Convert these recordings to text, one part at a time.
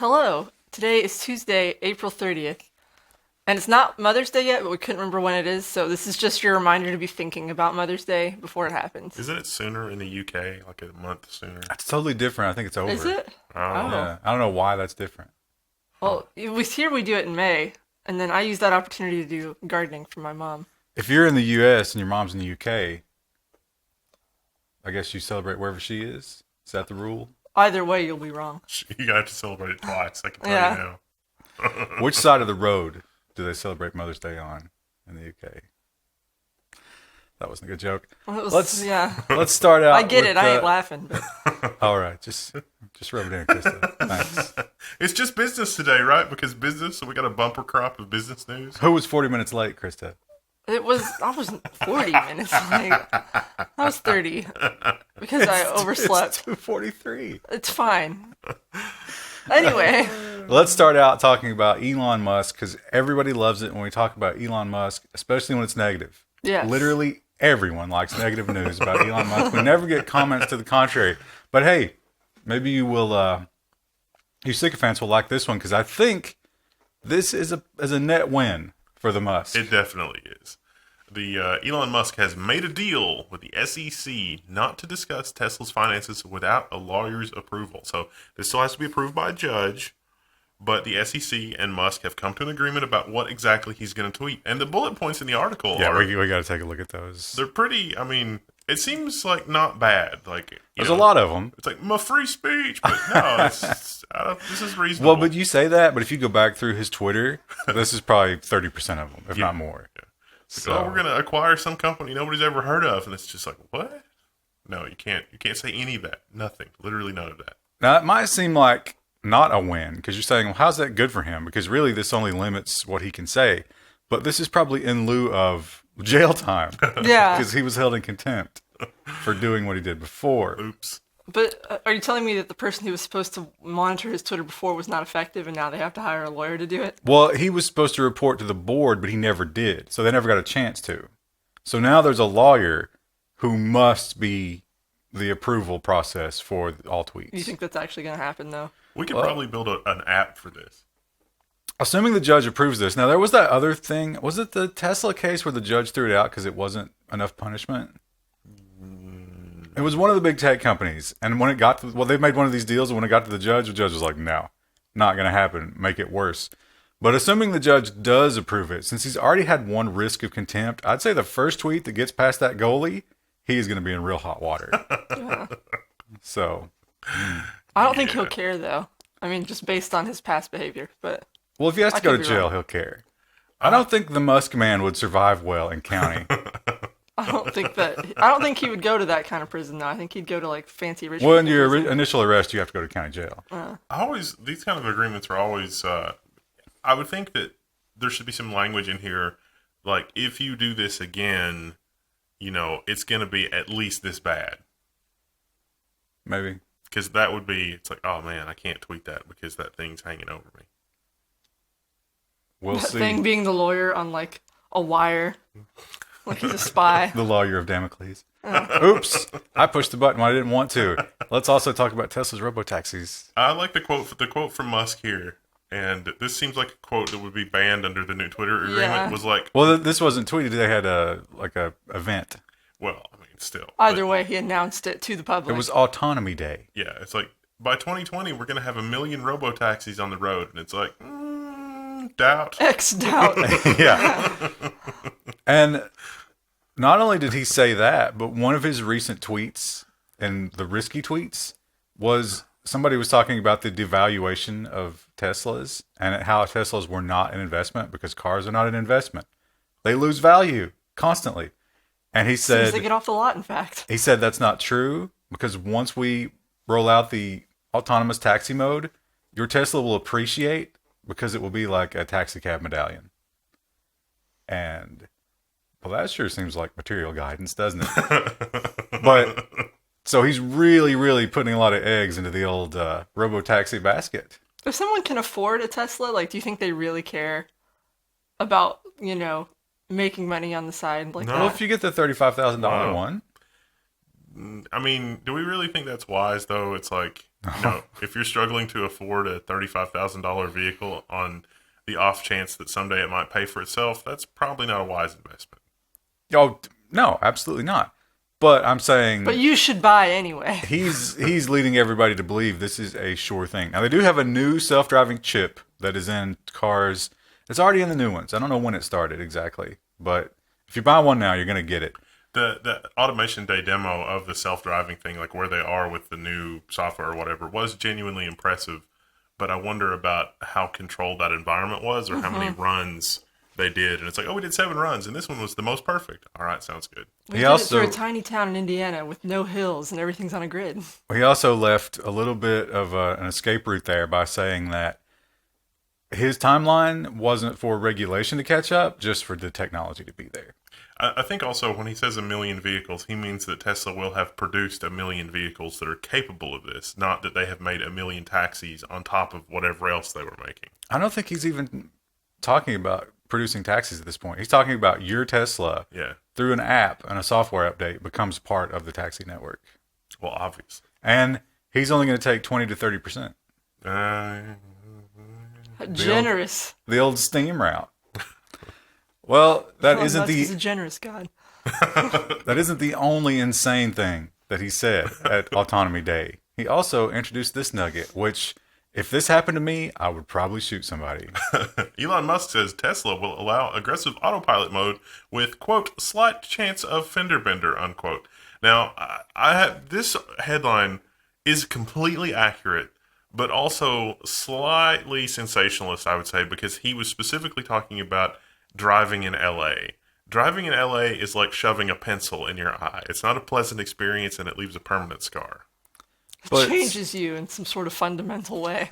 Hello. Today is Tuesday, April 30th. And it's not Mother's Day yet, but we couldn't remember when it is. So this is just your reminder to be thinking about Mother's Day before it happens. Isn't it sooner in the UK? Like a month sooner? It's totally different. I think it's over. Is it? Oh. Yeah. I don't know why that's different. Well, here we do it in May. And then I use that opportunity to do gardening for my mom. If you're in the U.S. and your mom's in the UK, I guess you celebrate wherever she is. Is that the rule? Either way, you'll be wrong. You got to celebrate it twice. I can tell you now. Which side of the road do they celebrate Mother's Day on in the UK? That wasn't a good joke. Well, Let's I start out. get it. I ain't laughing. But All right, just rub it in, Krista. Thanks. It's just business today, right? Because business, so we got a bumper crop of business news. Who was 40 minutes late, Krista? I wasn't 40 minutes late. I was 30 because I overslept. It's 2:43. It's fine. Anyway. Let's start out talking about Elon Musk because everybody loves it when we talk about Elon Musk, especially when it's negative. Yes. Literally everyone likes negative news about Elon Musk. We never get comments to the contrary. But hey, maybe you will, you sycophants will like this one because I think this is a net win for the Musk. It definitely is. The Elon Musk has made a deal with the SEC not to discuss Tesla's finances without a lawyer's approval. So this still has to be approved by a judge, but the SEC and Musk have come to an agreement about what exactly he's going to tweet. And the bullet points in the article Yeah, we got to take a look at those. they're pretty, I mean, it seems like not bad. Like There's a lot of them. It's like my free speech, but no, this is reasonable. Well, but you say that, but if you go back through his Twitter, this is probably 30% of them, if not more. Yeah. So Oh, we're going to acquire some company nobody's ever heard of, and it's just like, what? No, you can't say any of that. Nothing. Literally none of that. now it might seem like not a win because you're saying, well, how's that good for him? Because really, this only limits what he can say. But this is probably in lieu of jail time. Yeah. Because he was held in contempt for doing what he did before. Oops. But are you telling me that the person who was supposed to monitor his Twitter before was not effective and now they have to hire a lawyer to do it? Well, he was supposed to report to the board, but he never did. So they never got a chance to. So now there's a lawyer who must be the approval process for all tweets. You think that's actually going to happen, though? We could probably build an app for this. Assuming the judge approves this. Now, there was that other thing. Was it the Tesla case where the judge threw it out because it wasn't enough punishment? It was one of the big tech companies. And when it got to, they made one of these deals. And when it got to the judge was like, no, not going to happen. Make it worse. But assuming the judge does approve it, since he's already had one risk of contempt, I'd say the first tweet that gets past that goalie, he's going to be in real hot water. Yeah. So, I don't think he'll care, though. I mean, just based on his past behavior. But well, if he has I to go could to be jail, wrong. he'll care. I don't think the Musk man would survive well in county. I don't think he would go to that kind of prison, though. I think he'd go to, like, fancy rich Well, in people your prison. initial arrest, you have to go to county jail. These kind of agreements are always, I would think that there should be some language in here, like, if you do this again, it's going to be at least this bad. Maybe. Because that would be, it's like, oh man, I can't tweet that because that thing's hanging over me. We'll That see. thing being the lawyer on, like, a wire. Like he's a spy. The lawyer of Damocles. Oops. I pushed the button when I didn't want to. Let's also talk about Tesla's robotaxis. I like the quote from Musk here. And this seems like a quote that would be banned under the new Twitter agreement. Yeah. Was like, Well, this wasn't tweeted. They had a event. well, I mean, still. Either but, way, he announced it to the public. It was Autonomy Day. yeah, it's like, by 2020, we're going to have 1 million robotaxis on the road. And it's like, doubt. X-doubt. Yeah. And not only did he say that, but one of his recent tweets and the risky tweets was somebody was talking about the devaluation of Teslas and how Teslas were not an investment because cars are not an investment. They lose value constantly. And he As soon as said, they get off the lot, in fact. he said that's not true because once we roll out the autonomous taxi mode, your Tesla will appreciate because it will be like a taxi cab medallion. And well, that sure seems like material guidance, doesn't it? But so he's really, really putting a lot of eggs into the old robotaxi basket. If someone can afford a Tesla, like, do you think they really care about, making money on the side like No. that? Well, if you get the $35,000 Wow. one, I mean, do we really think that's wise, though? It's like, if you're struggling to afford a $35,000 vehicle on the off chance that someday it might pay for itself, that's probably not a wise investment. Oh, no, absolutely not. But I'm saying But you should buy anyway. he's leading everybody to believe this is a sure thing. Now, they do have a new self-driving chip that is in cars. It's already in the new ones. I don't know when it started exactly, but if you buy one now, you're going to get it. The Automation Day demo of the self-driving thing, like where they are with the new software or whatever, was genuinely impressive. But I wonder about how controlled that environment was, or how many runs they did. And it's like, oh, we did 7 runs, and this one was the most perfect. All right, sounds good. We did it through a tiny town in Indiana with no hills and everything's on a grid. He also left a little bit of an escape route there by saying that his timeline wasn't for regulation to catch up, just for the technology to be there. I think also when he says 1 million vehicles, he means that Tesla will have produced 1 million vehicles that are capable of this, not that they have made 1 million taxis on top of whatever else they were making. I don't think he's even talking about producing taxis at this point. He's talking about your Tesla, through an app and a software update, becomes part of the taxi network. Well, obviously. And he's only going to take 20 to 30%. Generous. The old steam route. Well, that Elon isn't Musk the is a generous god. that isn't the only insane thing that he said at Autonomy Day. He also introduced this nugget, which, if this happened to me, I would probably shoot somebody. Elon Musk says Tesla will allow aggressive autopilot mode with, quote, slight chance of fender bender, unquote. Now, I have this headline is completely accurate, but also slightly sensationalist, I would say, because he was specifically talking about driving in LA. Driving in LA is like shoving a pencil in your eye. It's not a pleasant experience, and it leaves a permanent scar. It changes you in some sort of fundamental way.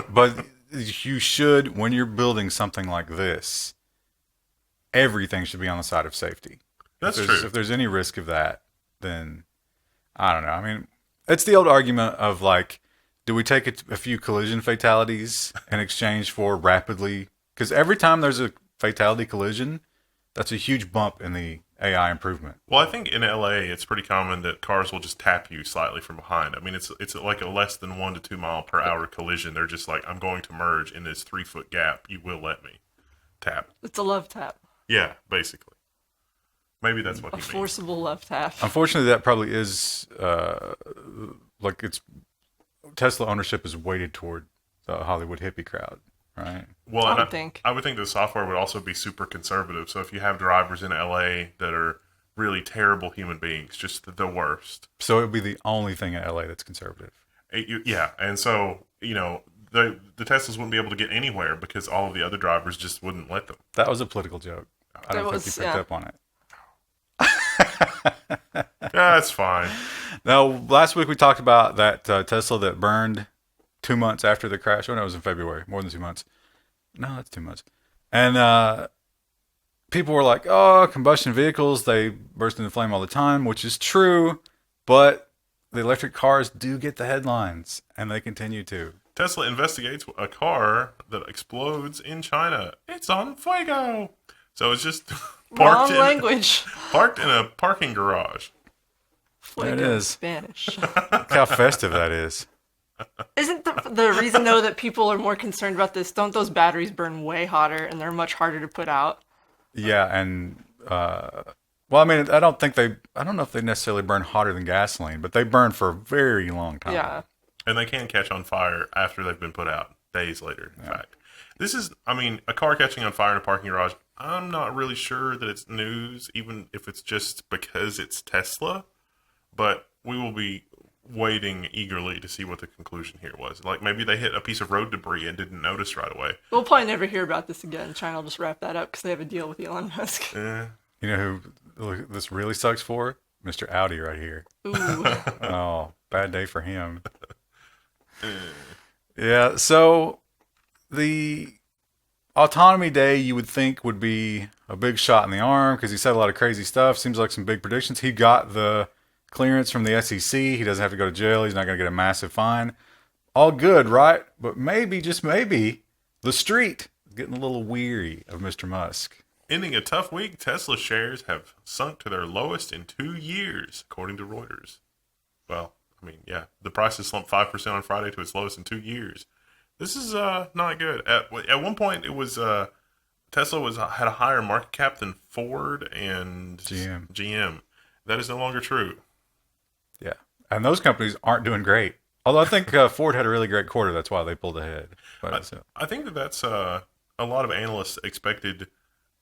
But you should, when you're building something like this, everything should be on the side of safety. That's true. true. If there's any risk of that, then I don't know. I mean, it's the old argument of like, do we take a few collision fatalities in exchange for rapidly? Because every time there's a fatality collision, that's a huge bump in the AI improvement. Well, I think in LA, it's pretty common that cars will just tap you slightly from behind. I mean, it's like a less than 1 to 2 mile per hour collision. They're just like, I'm going to merge in this 3-foot gap. You will let me tap. It's a love tap. Yeah, basically. Maybe that's what A he means. forcible love tap. Unfortunately, that probably is like it's Tesla ownership is weighted toward the Hollywood hippie crowd, right? Well, I would think the software would also be super conservative. So if you have drivers in LA that are really terrible human beings, just the worst. So it would be the only thing in LA that's conservative. Yeah, and so, the Teslas wouldn't be able to get anywhere because all of the other drivers just wouldn't let them. That was a political joke. I don't think you picked up on it. Yeah, that's fine. Now, last week we talked about that Tesla that burned 2 months after the crash. Oh, no, it was in February. More than 2 months. No, that's 2 months. And people were like, oh, combustion vehicles, they burst into flame all the time, which is true. But the electric cars do get the headlines, and they continue to. Tesla investigates a car that explodes in China. It's on fuego. So it's just wrong language. Parked in a parking garage. Fuego It is. Spanish. Look how festive that is. Isn't the reason, though, that people are more concerned about this? Don't those batteries burn way hotter and they're much harder to put out? Yeah, and well, I mean, I don't know if they necessarily burn hotter than gasoline, but they burn for a very long time. Yeah. And they can catch on fire after they've been put out, days later, in fact. This is, a car catching on fire in a parking garage, I'm not really sure that it's news, even if it's just because it's Tesla, but we will be waiting eagerly to see what the conclusion here was. Like, maybe they hit a piece of road debris and didn't notice right away. We'll probably never hear about this again. China will just wrap that up because they have a deal with Elon Musk. Yeah. You know who this really sucks for? Mr. Audi right here. Ooh. Oh, bad day for him. Yeah, so the Autonomy Day you would think would be a big shot in the arm because he said a lot of crazy stuff. Seems like some big predictions. He got the clearance from the SEC. He doesn't have to go to jail. He's not going to get a massive fine. All good, right? But maybe, just maybe, the street is getting a little weary of Mr. Musk. Ending a tough week, Tesla shares have sunk to their lowest in 2 years, according to Reuters. Well, I mean, yeah, the price has slumped 5% on Friday to its lowest in 2 years. This is not good. At one point, it was Tesla had a higher market cap than Ford and GM. That is no longer true. Yeah, and those companies aren't doing great. Although I think Ford had a really great quarter. That's why they pulled ahead. But, I think that's a lot of analysts expected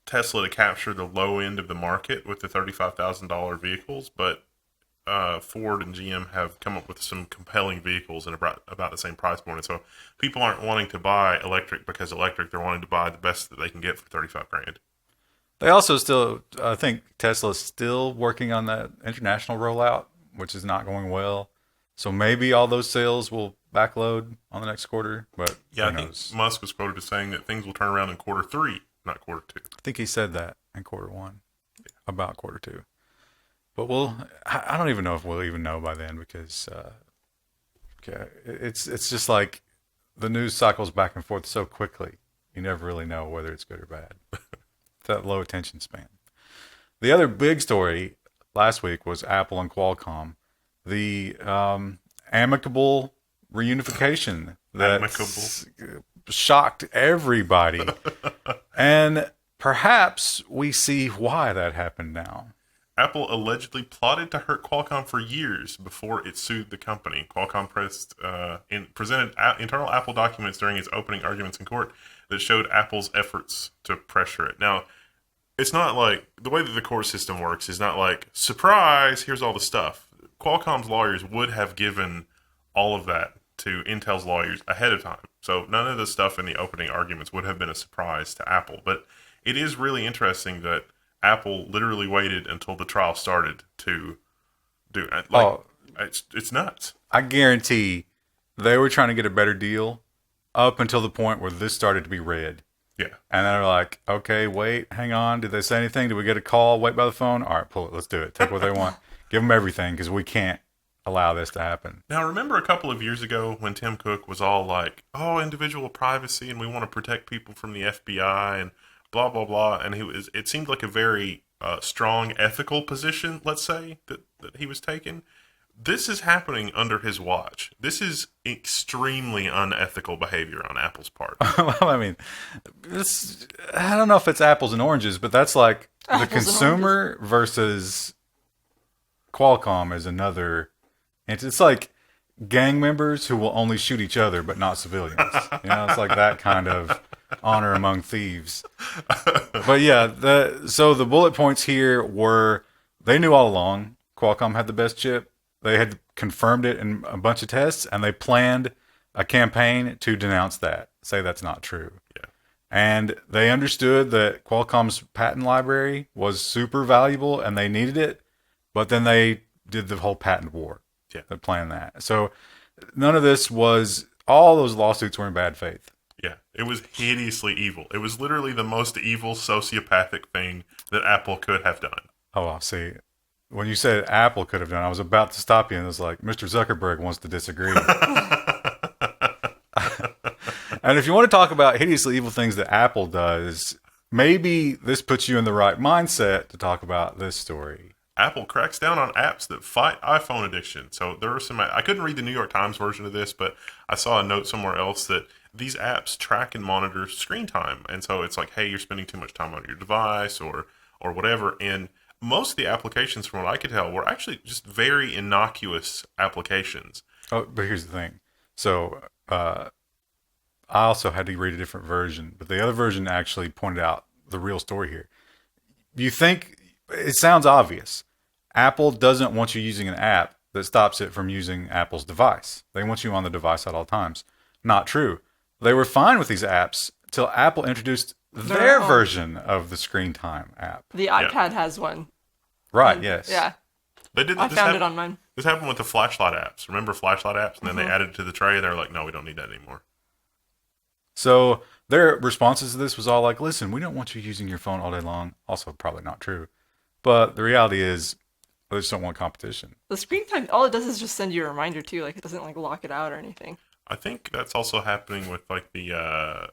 Tesla to capture the low end of the market with the $35,000 vehicles, but Ford and GM have come up with some compelling vehicles at about the same price point. And so people aren't wanting to buy electric because electric. They're wanting to buy the best that they can get for $35,000. they also still, I think Tesla's still working on that international rollout, which is not going well. So maybe all those sales will backload on the next quarter. But yeah, I think Musk was quoted as saying that things will turn around in quarter 3, not quarter 2. I think he said that in quarter 1, about quarter 2. But I don't even know if we'll even know by then because it's just like the news cycles back and forth so quickly. You never really know whether it's good or bad. That low attention span. The other big story last week was Apple and Qualcomm. The amicable reunification that shocked everybody. And perhaps we see why that happened now. Apple allegedly plotted to hurt Qualcomm for years before it sued the company. Qualcomm presented internal Apple documents during its opening arguments in court that showed Apple's efforts to pressure it. Now, it's not like the way that the court system works is not like, surprise, here's all the stuff. Qualcomm's lawyers would have given all of that to Intel's lawyers ahead of time. So none of the stuff in the opening arguments would have been a surprise to Apple. But it is really interesting that Apple literally waited until the trial started to do it. It's nuts. I guarantee they were trying to get a better deal up until the point where this started to be read. Yeah. And they're like, okay, wait, hang on. Did they say anything? Did we get a call? Wait by the phone? All right, pull it. Let's do it. Take what they want. Give them everything because we can't allow this to happen. Now, remember a couple of years ago when Tim Cook was all like, oh, individual privacy and we want to protect people from the FBI and blah, blah, blah. And it seemed like a very strong ethical position, let's say, that he was taking. This is happening under his watch. This is extremely unethical behavior on Apple's part. Well, I mean, I don't know if it's apples and oranges, but that's like the consumer versus Qualcomm is another. It's like gang members who will only shoot each other but not civilians. It's like that kind of honor among thieves. But yeah, so the bullet points here were they knew all along Qualcomm had the best chip. They had confirmed it in a bunch of tests, and they planned a campaign to denounce that, say that's not true. Yeah. And they understood that Qualcomm's patent library was super valuable, and they needed it, but then they did the whole patent war. Yeah. They planned that. So none of this all those lawsuits were in bad faith. Yeah. It was hideously evil. It was literally the most evil sociopathic thing that Apple could have done. Oh, I see. When you said Apple could have done, I was about to stop you, and it was like, Mr. Zuckerberg wants to disagree. And if you want to talk about hideously evil things that Apple does, maybe this puts you in the right mindset to talk about this story. Apple cracks down on apps that fight iPhone addiction. So there were I couldn't read the New York Times version of this, but I saw a note somewhere else that these apps track and monitor screen time. And so it's like, hey, you're spending too much time on your device or whatever. And most of the applications, from what I could tell, were actually just very innocuous applications. Oh, but here's the thing. So I also had to read a different version, but the other version actually pointed out the real story here. You think it sounds obvious. Apple doesn't want you using an app that stops it from using Apple's device. They want you on the device at all times. Not true. They were fine with these apps till Apple introduced their version of the screen time app. The iPad has one. Right, yes. Yeah. They did. I found it on mine. This happened with the flashlight apps. Remember flashlight apps? And then they added it to the tray. And they were like, no, we don't need that anymore. So their responses to this was all like, listen, we don't want you using your phone all day long. Also, probably not true. But the reality is, they just don't want competition. The screen time, all it does is just send you a reminder, too. Like, it doesn't, like, lock it out or anything. I think that's also happening with, like, the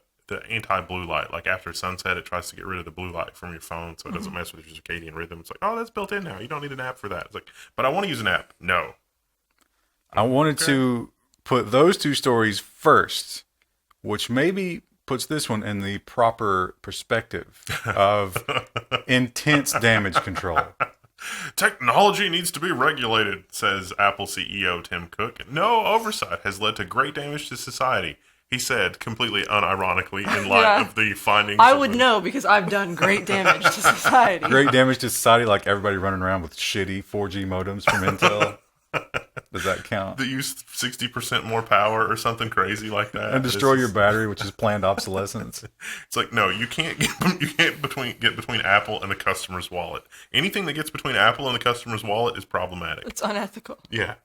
anti-blue light. Like, after sunset, it tries to get rid of the blue light from your phone so it doesn't mess with your circadian rhythm. It's like, oh, that's built in now. You don't need an app for that. It's like, but I want to use an app. No. I wanted to put those two stories first, which maybe puts this one in the proper perspective of intense damage control. Technology needs to be regulated, says Apple CEO Tim Cook. No oversight has led to great damage to society, he said, completely unironically, in light of the findings. I would know because I've done great damage to society. Great damage to society, like everybody running around with shitty 4G modems from Intel. Does that count? That use 60% more power or something crazy like that, and destroy your battery, which is planned obsolescence. It's like, no, you can't get between Apple and the customer's wallet. Anything that gets between Apple and the customer's wallet is problematic. It's unethical. Yeah.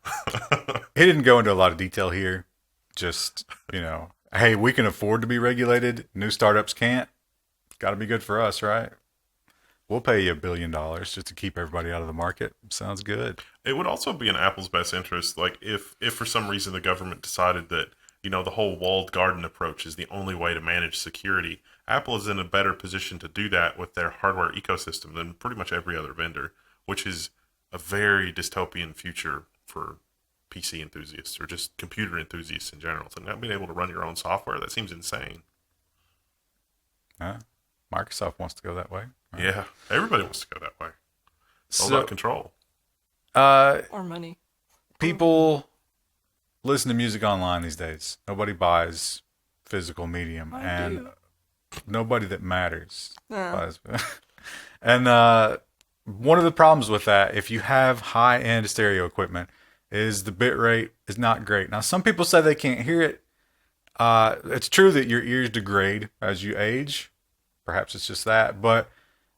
He didn't go into a lot of detail here. Just, hey, we can afford to be regulated. New startups can't. Got to be good for us, right? We'll pay you $1 billion just to keep everybody out of the market. Sounds good. It would also be in Apple's best interest, like if for some reason the government decided that, the whole walled garden approach is the only way to manage security. Apple is in a better position to do that with their hardware ecosystem than pretty much every other vendor, which is a very dystopian future for PC enthusiasts or just computer enthusiasts in general. So not being able to run your own software, that seems insane. Microsoft wants to go that way. Right? Yeah, everybody wants to go that way. It's all about control. Or money. People listen to music online these days. Nobody buys physical medium. Nobody that matters buys. And one of the problems with that, if you have high-end stereo equipment, is the bit rate is not great. Now, some people say they can't hear it. It's true that your ears degrade as you age. Perhaps it's just that. But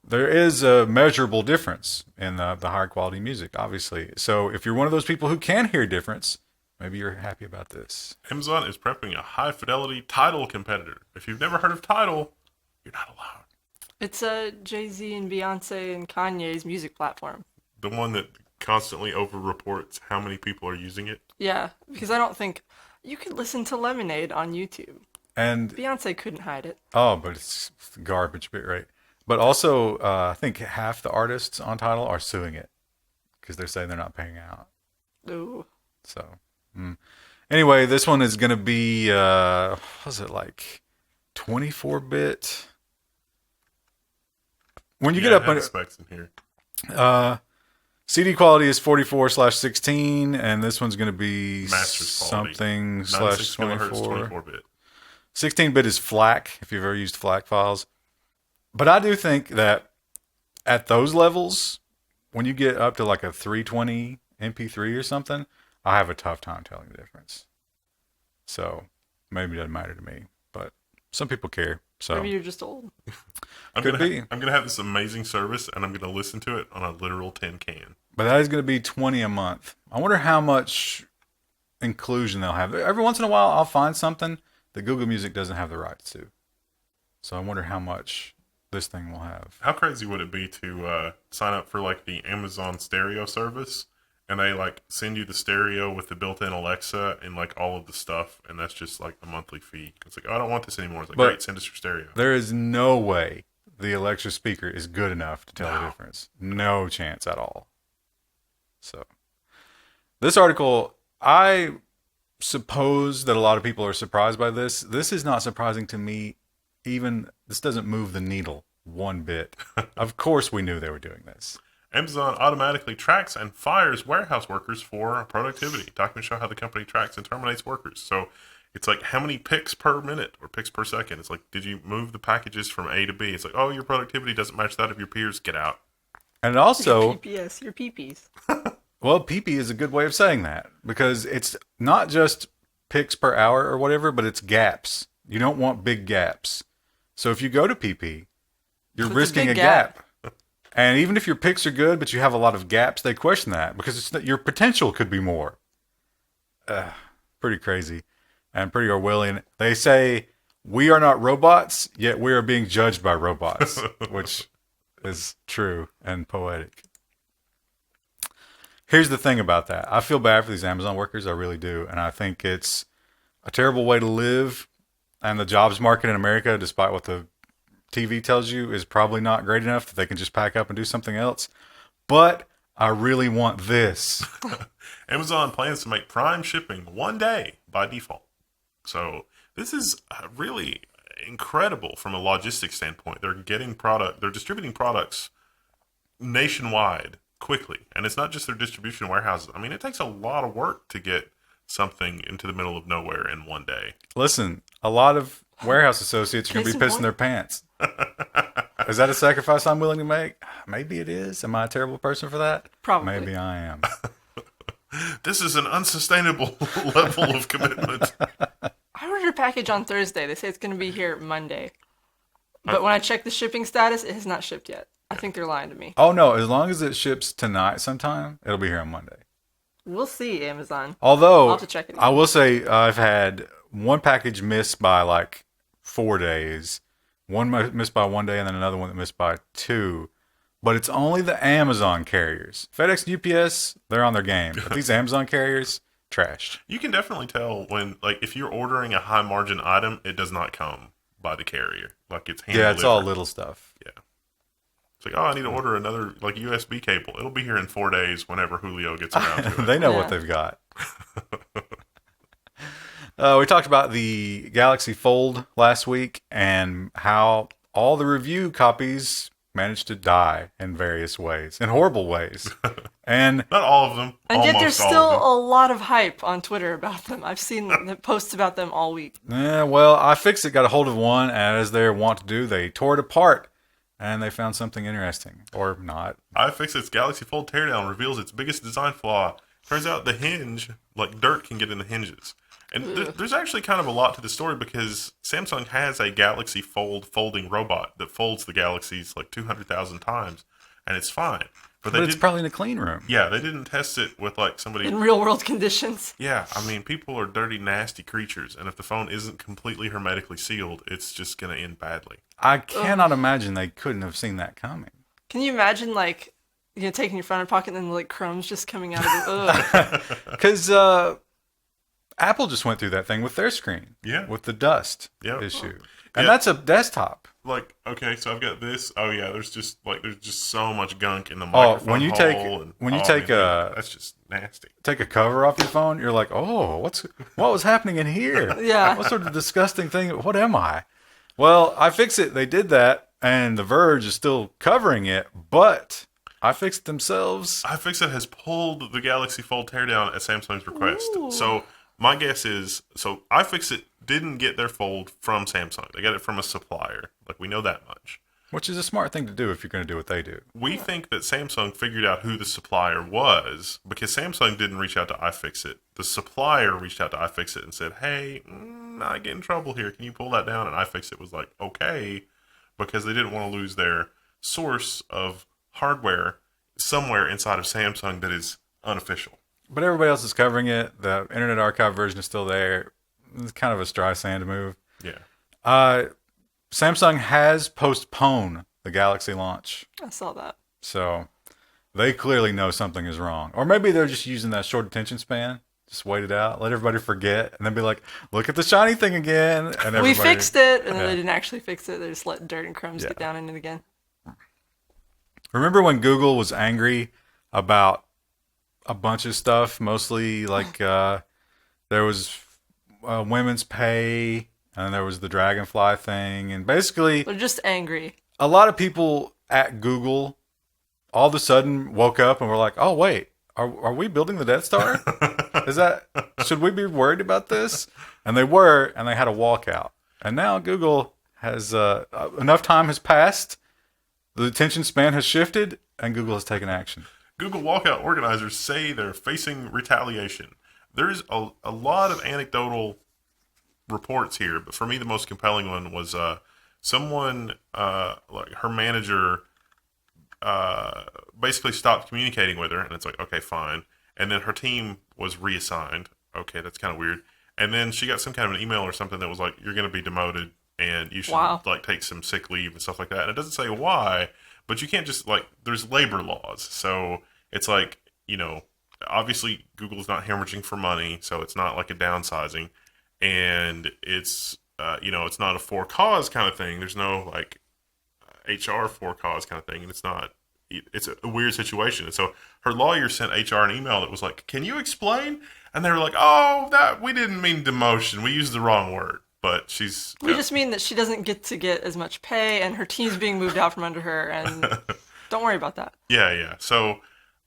there is a measurable difference in the higher quality music, obviously. So if you're one of those people who can hear a difference, maybe you're happy about this. Amazon is prepping a high-fidelity TIDAL competitor. If you've never heard of TIDAL, you're not allowed. It's Jay-Z and Beyonce and Kanye's music platform. The one that constantly over-reports how many people are using it? Yeah, because I don't think... You could listen to Lemonade on YouTube. And Beyonce couldn't hide it. Oh, but it's garbage bit rate. But also, I think half the artists on TIDAL are suing it because they're saying they're not paying out. Ooh. So, anyway, this one is going to be, what was it, like 24-bit? When you get up on specs in here. CD quality is 44/16, and this one's going to be Master's quality. something /24. 24-bit. 16-bit is FLAC, if you've ever used FLAC files. But I do think that at those levels, when you get up to like a 320 MP3 or something, I have a tough time telling the difference. So maybe it doesn't matter to me, but some people care. So maybe you're just old. I'm gonna have this amazing service, and I'm gonna listen to it on a literal tin can. But that is going to be $20 a month. I wonder how much inclusion they'll have. Every once in a while, I'll find something that Google Music doesn't have the rights to. So I wonder how much this thing will have. How crazy would it be to sign up for like the Amazon stereo service, and they like send you the stereo with the built-in Alexa and like all of the stuff, and that's just like the monthly fee. It's like, oh, I don't want this anymore. It's like, great, send us your stereo. There is no way the Alexa speaker is good enough to tell the difference. No chance at all. So this article, I suppose that a lot of people are surprised by this. This is not surprising to me. Even this doesn't move the needle one bit. Of course we knew they were doing this. Amazon automatically tracks and fires warehouse workers for productivity. Documents show how the company tracks and terminates workers. So it's like how many picks per minute or picks per second. It's like, did you move the packages from A to B? It's like, oh, your productivity doesn't match that of your peers. Get out. And also... PPS, your PPs. Well, PP is a good way of saying that because it's not just picks per hour or whatever, but it's gaps. You don't want big gaps. So if you go to PP, you're risking a gap. And even if your picks are good, but you have a lot of gaps, they question that because it's your potential could be more. Pretty crazy and pretty Orwellian. They say, we are not robots, yet we are being judged by robots, which is true and poetic. Here's the thing about that. I feel bad for these Amazon workers. I really do. And I think it's a terrible way to live. And the jobs market in America, despite what the TV tells you, is probably not great enough that they can just pack up and do something else. But I really want this. Amazon plans to make Prime shipping 1 day by default. So this is really incredible from a logistics standpoint. They're distributing products nationwide quickly. And it's not just their distribution warehouses. I mean, it takes a lot of work to get something into the middle of nowhere in 1 day. Listen, a lot of warehouse associates are going to be pissing their pants. Is that a sacrifice I'm willing to make? Maybe it is. Am I a terrible person for that? Probably. Maybe I am. This is an unsustainable level of commitment. I ordered a package on Thursday. They say it's going to be here Monday. But when I check the shipping status, it has not shipped yet. I think they're lying to me. Oh, no. As long as it ships tonight sometime, it'll be here on Monday. We'll see, Amazon. Although, I'll have to check it. I will say I've had one package missed by like 4 days. One missed by 1 day and then another one that missed by 2. But it's only the Amazon carriers. FedEx and UPS, they're on their game. But these Amazon carriers, trashed. You can definitely tell when, like, if you're ordering a high margin item, it does not come by the carrier. Like, it's hand Yeah, it's delivered. all little stuff. Yeah. It's like, oh, I need to order another, like, USB cable. It'll be here in 4 days whenever Julio gets around to it. They know Yeah. what they've got. We talked about the Galaxy Fold last week and how all the review copies managed to die in various ways, in horrible ways. And Not all of them. And yet there's almost still all of them. a lot of hype on Twitter about them. I've seen the posts about them all week. well, iFixit got a hold of one, and as they want to do, they tore it apart, and they found something interesting, or not. iFixit's Galaxy Fold teardown reveals its biggest design flaw. Turns out the hinge, like dirt, can get in the hinges. And there's actually kind of a lot to the story because Samsung has a Galaxy Fold folding robot that folds the Galaxies like 200,000 times, and it's fine. But it's probably in a clean room. Yeah, they didn't test it with like somebody. In real world conditions. Yeah, I mean, people are dirty, nasty creatures, and if the phone isn't completely hermetically sealed, it's just going to end badly. I cannot imagine they couldn't have seen that coming. Can you imagine, like, taking your phone in your pocket and then, like, crumbs just coming out of it? Ugh. Because Apple just went through that thing with their screen. Yeah. With the dust Yeah. issue. And Yeah. that's a desktop. Like, okay, so I've got this. Oh yeah, there's just so much gunk in the microphone when you hole. take- And, when you oh, take man, that's just nasty. Take a cover off your phone, you're like, oh, what was happening in here? Yeah. What sort of disgusting thing? What am I? Well, iFixit, they did that, and The Verge is still covering it, but iFixit themselves. iFixit has pulled the Galaxy Fold teardown at Samsung's request. Ooh. So my guess is, iFixit didn't get their Fold from Samsung. They got it from a supplier. Like, we know that much. Which is a smart thing to do if you're going to do what they do. We think that Samsung figured out who the supplier was because Samsung didn't reach out to iFixit. The supplier reached out to iFixit and said, hey, I get in trouble here. Can you pull that down? And iFixit was like, okay, because they didn't want to lose their source of hardware somewhere inside of Samsung that is unofficial. But everybody else is covering it. The Internet Archive version is still there. It's kind of a Streisand move. Yeah. Samsung has postponed the Galaxy launch. I saw that. So they clearly know something is wrong. Or maybe they're just using that short attention span. Just wait it out. Let everybody forget. And then be like, look at the shiny thing again. And We fixed it. And then Yeah. they didn't actually fix it. They just let dirt and crumbs get down in it again. Remember when Google was angry about a bunch of stuff? Mostly like there was women's pay. And there was the Dragonfly thing. And basically, They're just angry. a lot of people at Google all of a sudden woke up and were like, oh, wait, are we building the Death Star? Should we be worried about this? And they were, and they had a walkout. And now Google has, enough time has passed, the attention span has shifted, and Google has taken action. Google Walkout organizers say they're facing retaliation. There's a lot of anecdotal reports here, but for me the most compelling one was someone like her manager basically stopped communicating with her, and it's like, okay, fine. And then her team was reassigned. Okay, that's kind of weird. And then she got some kind of an email or something that was like, you're going to be demoted and you should like take some sick leave and stuff like that. And it doesn't say why, but you can't just like, there's labor laws. So it's like, obviously Google's not hemorrhaging for money, so it's not like a downsizing. And it's, it's not a for cause kind of thing. There's no like HR for cause kind of thing. And it's not it's a weird situation. And so her lawyer sent HR an email that was like, "Can you explain?" And they were like, "Oh, that we didn't mean demotion. We used the wrong word." But We just mean that she doesn't get to get as much pay, and her team's being moved out from under her, and don't worry about that. yeah. So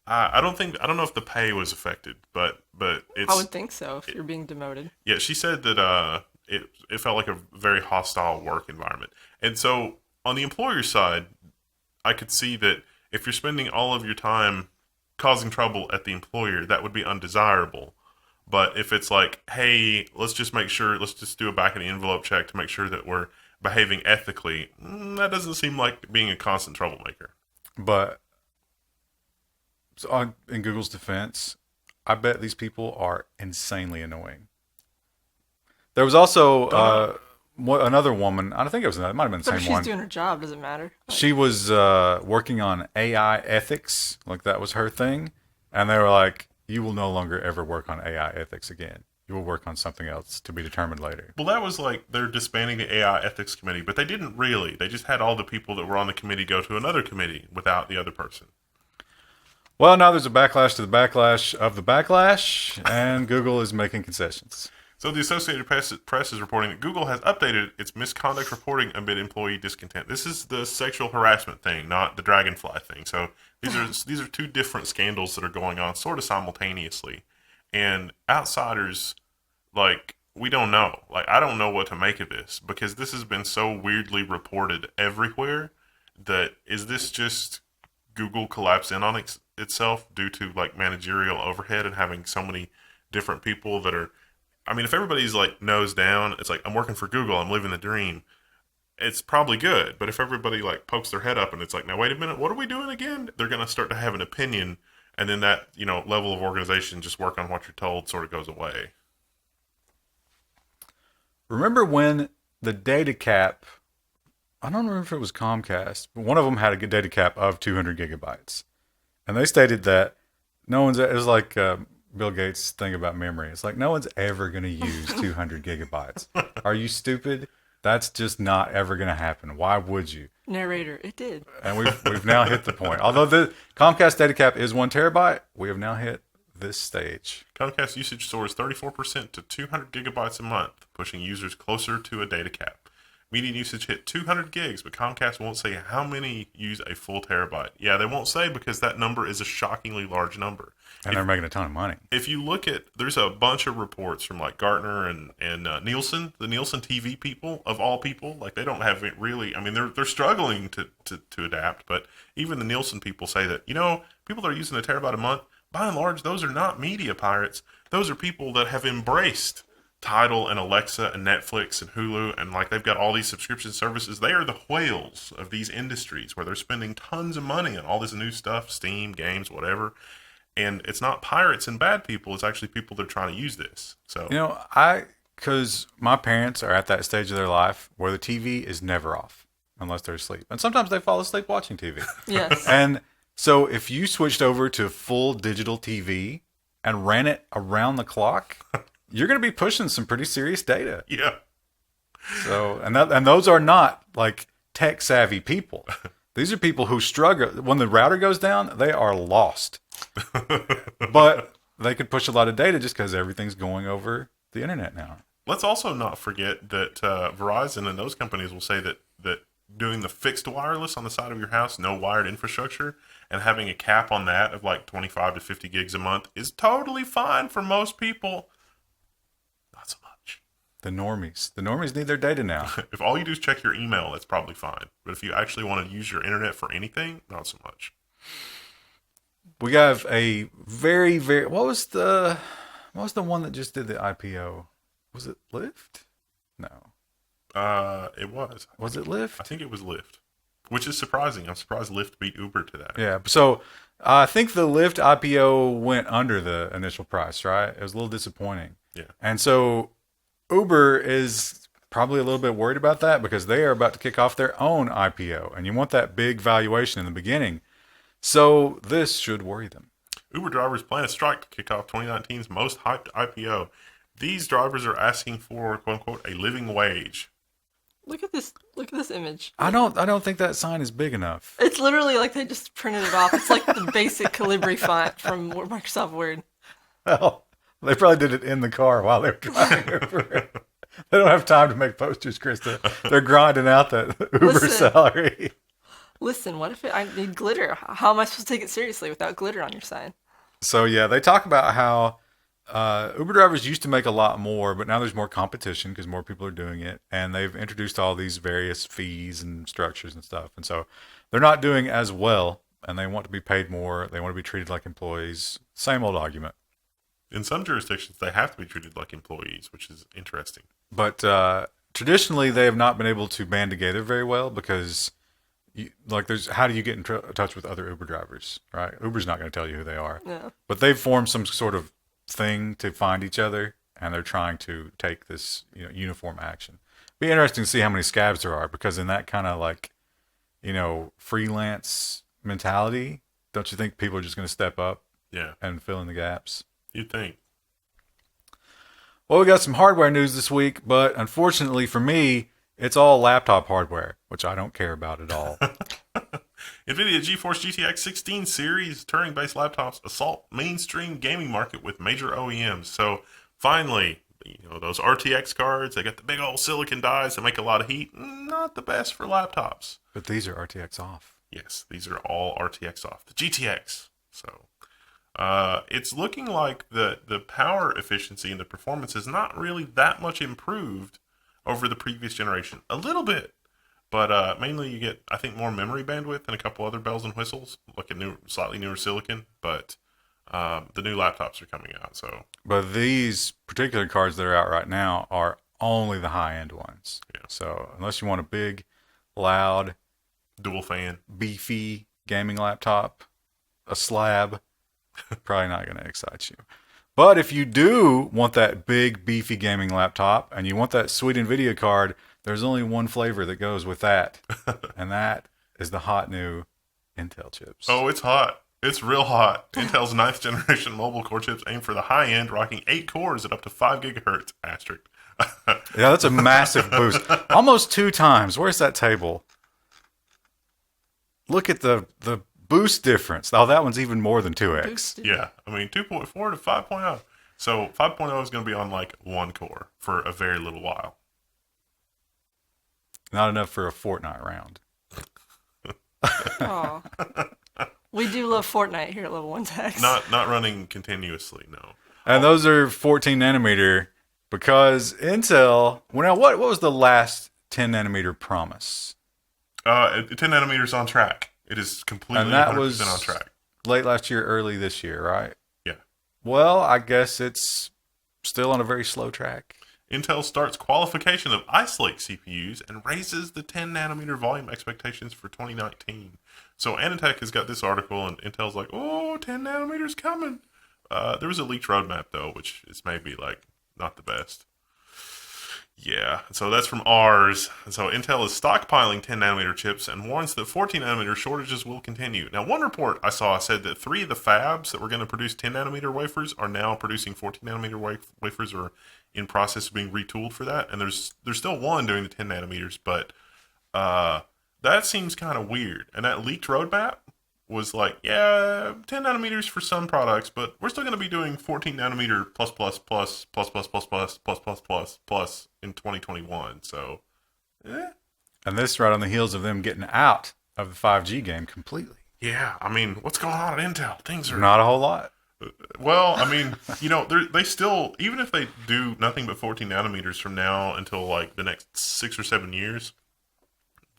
I don't know if the pay was affected, but it's I would think so if you're being demoted. yeah. She said that it felt like a very hostile work environment, and so on the employer side, I could see that if you're spending all of your time causing trouble at the employer, that would be undesirable. But if it's like, hey, let's just do a back of the envelope check to make sure that we're behaving ethically, that doesn't seem like being a constant troublemaker. But in Google's defense, I bet these people are insanely annoying. There was also another woman. I don't think it might have been the But if same she's one. doing her job, does it matter? She was working on AI ethics, like that was her thing, and they were like, "You will no longer ever work on AI ethics again. You will work on something else to be determined later." Well, that was like they're disbanding the AI ethics committee, but they didn't really. They just had all the people that were on the committee go to another committee without the other person. Well, now there's a backlash to the backlash of the backlash, and Google is making concessions. So the Associated Press is reporting that Google has updated its misconduct reporting amid employee discontent. This is the sexual harassment thing, not the dragonfly thing. So these are two different scandals that are going on sort of simultaneously. And outsiders, like, we don't know. Like, I don't know what to make of this because this has been so weirdly reported everywhere that is this just Google collapsing on itself due to, like, managerial overhead and having so many different people that are... I mean, if everybody's like nose down, it's like, I'm working for Google, I'm living the dream. It's probably good. But if everybody like pokes their head up and it's like, now wait a minute, what are we doing again? They're going to start to have an opinion. And then that, level of organization, just work on what you're told, sort of goes away. Remember when the data cap, I don't remember if it was Comcast, but one of them had a data cap of 200 gigabytes. And they stated that it was like Bill Gates' thing about memory. It's like, no one's ever going to use 200 gigabytes. Are you stupid? That's just not ever going to happen. Why would you? Narrator, it did. And we've now hit the point. Although the Comcast data cap is 1 terabyte, we have now hit this stage. Comcast usage soars 34% to 200 gigabytes a month, pushing users closer to a data cap. Median usage hit 200 gigs, but Comcast won't say how many use a full terabyte. Yeah, they won't say because that number is a shockingly large number. And they're making a ton of money. If you look at, there's a bunch of reports from like Gartner and Nielsen, the Nielsen TV people, of all people, like they don't have it really, I mean, they're struggling to adapt, but even the Nielsen people say that, people that are using a terabyte a month, by and large, those are not media pirates. Those are people that have embraced TIDAL and Alexa and Netflix and Hulu, and like they've got all these subscription services. They are the whales of these industries where they're spending tons of money on all this new stuff, Steam, games, whatever. And it's not pirates and bad people. It's actually people that are trying to use this. So because my parents are at that stage of their life where the TV is never off unless they're asleep. And sometimes they fall asleep watching TV. Yes. And so if you switched over to full digital TV and ran it around the clock, you're going to be pushing some pretty serious data. Yeah. So, and those are not like tech savvy people. These are people who struggle. When the router goes down, they are lost. But they could push a lot of data just because everything's going over the internet now. Let's also not forget that Verizon and those companies will say that doing the fixed wireless on the side of your house, no wired infrastructure, and having a cap on that of like 25 to 50 gigs a month is totally fine for most people. Not so much. The normies need their data now. If all you do is check your email, that's probably fine. But if you actually want to use your internet for anything, not so much. We have a very, very, what was the one that just did the IPO? Was it Lyft? No. It was. Was it Lyft? I think it was Lyft, which is surprising. I'm surprised Lyft beat Uber to that. Yeah. So I think the Lyft IPO went under the initial price, right? It was a little disappointing. Yeah. And so Uber is probably a little bit worried about that because they are about to kick off their own IPO, and you want that big valuation in the beginning. So this should worry them. Uber drivers plan a strike to kick off 2019's most hyped IPO. These drivers are asking for, quote unquote, a living wage. Look at this. Look at this image. I don't think that sign is big enough. It's literally like they just printed it off. It's like the basic Calibri font from Microsoft Word. Well, they probably did it in the car while they were driving over it. They don't have time to make posters, Krista. They're grinding out that Uber salary. Listen, what if I need glitter? How am I supposed to take it seriously without glitter on your sign? So yeah, they talk about how Uber drivers used to make a lot more, but now there's more competition because more people are doing it, and they've introduced all these various fees and structures and stuff, and so they're not doing as well, and they want to be paid more. They want to be treated like employees. Same old argument. In some jurisdictions, they have to be treated like employees, which is interesting. But traditionally, they have not been able to band together very well because, how do you get in touch with other Uber drivers, right? Uber's not going to tell you who they are. Yeah. But they've formed some sort of thing to find each other, and they're trying to take this uniform action. Be interesting to see how many scabs there are, because in that kind of freelance mentality, don't you think people are just going to step up and fill in the gaps? You'd think. Well, we got some hardware news this week, but unfortunately for me, it's all laptop hardware, which I don't care about at all. NVIDIA GeForce GTX 16 series Turing-based laptops assault mainstream gaming market with major OEMs. So finally, those RTX cards, they got the big old silicon dies that make a lot of heat. Not the best for laptops. But these are RTX off. Yes, these are all RTX off. The GTX. So it's looking like the power efficiency and the performance is not really that much improved over the previous generation. A little bit. But mainly you get, I think, more memory bandwidth and a couple other bells and whistles, like a slightly newer silicon. But the new laptops are coming out. So, but these particular cards that are out right now are only the high-end ones. Yeah. So unless you want a big, loud, dual fan, beefy gaming laptop, a slab, probably not going to excite you. But if you do want that big, beefy gaming laptop and you want that sweet NVIDIA card, there's only one flavor that goes with that, and that is the hot new Intel chips. Oh, it's hot. It's real hot. Intel's 9th generation mobile core chips aim for the high end, rocking 8 cores at up to 5 gigahertz. Asterisk. Yeah, that's a massive boost. Almost 2 times. Where's that table? Look at the boost difference. Oh, that one's even more than 2x. Yeah, I mean 2.4 to 5.0. So 5.0 is going to be on like 1 core for a very little while. Not enough for a Fortnite round. Aw. We do love Fortnite here at Level 1 Tax. Not running continuously, no. And those are 14 nanometer because Intel. Well, now what was the last 10 nanometer promise? 10 nanometers on track. It is completely and that 100% was on track. Late last year, early this year, right? Yeah. Well, I guess it's still on a very slow track. Intel starts qualification of Ice Lake CPUs and raises the 10 nanometer volume expectations for 2019. So Anatech has got this article, and Intel's like, oh, 10 nanometers coming. There was a leaked roadmap, though, which is maybe like not the best. Yeah, so that's from ours. So Intel is stockpiling 10 nanometer chips and warns that 14 nanometer shortages will continue. Now, one report I saw said that 3 of the fabs that were going to produce 10 nanometer wafers are now producing 14 nanometer wafers, or in process of being retooled for that. And there's still one doing the 10 nanometers, but that seems kind of weird. And that leaked roadmap was like, yeah, 10 nanometers for some products, but we're still going to be doing 14 nanometer plus in 2021. So, And this right on the heels of them getting out of the 5G game completely. Yeah, I mean, what's going on at Intel? Things are not a whole lot. Well, I mean, they still, even if they do nothing but 14 nanometers from now until like the next 6 or 7 years,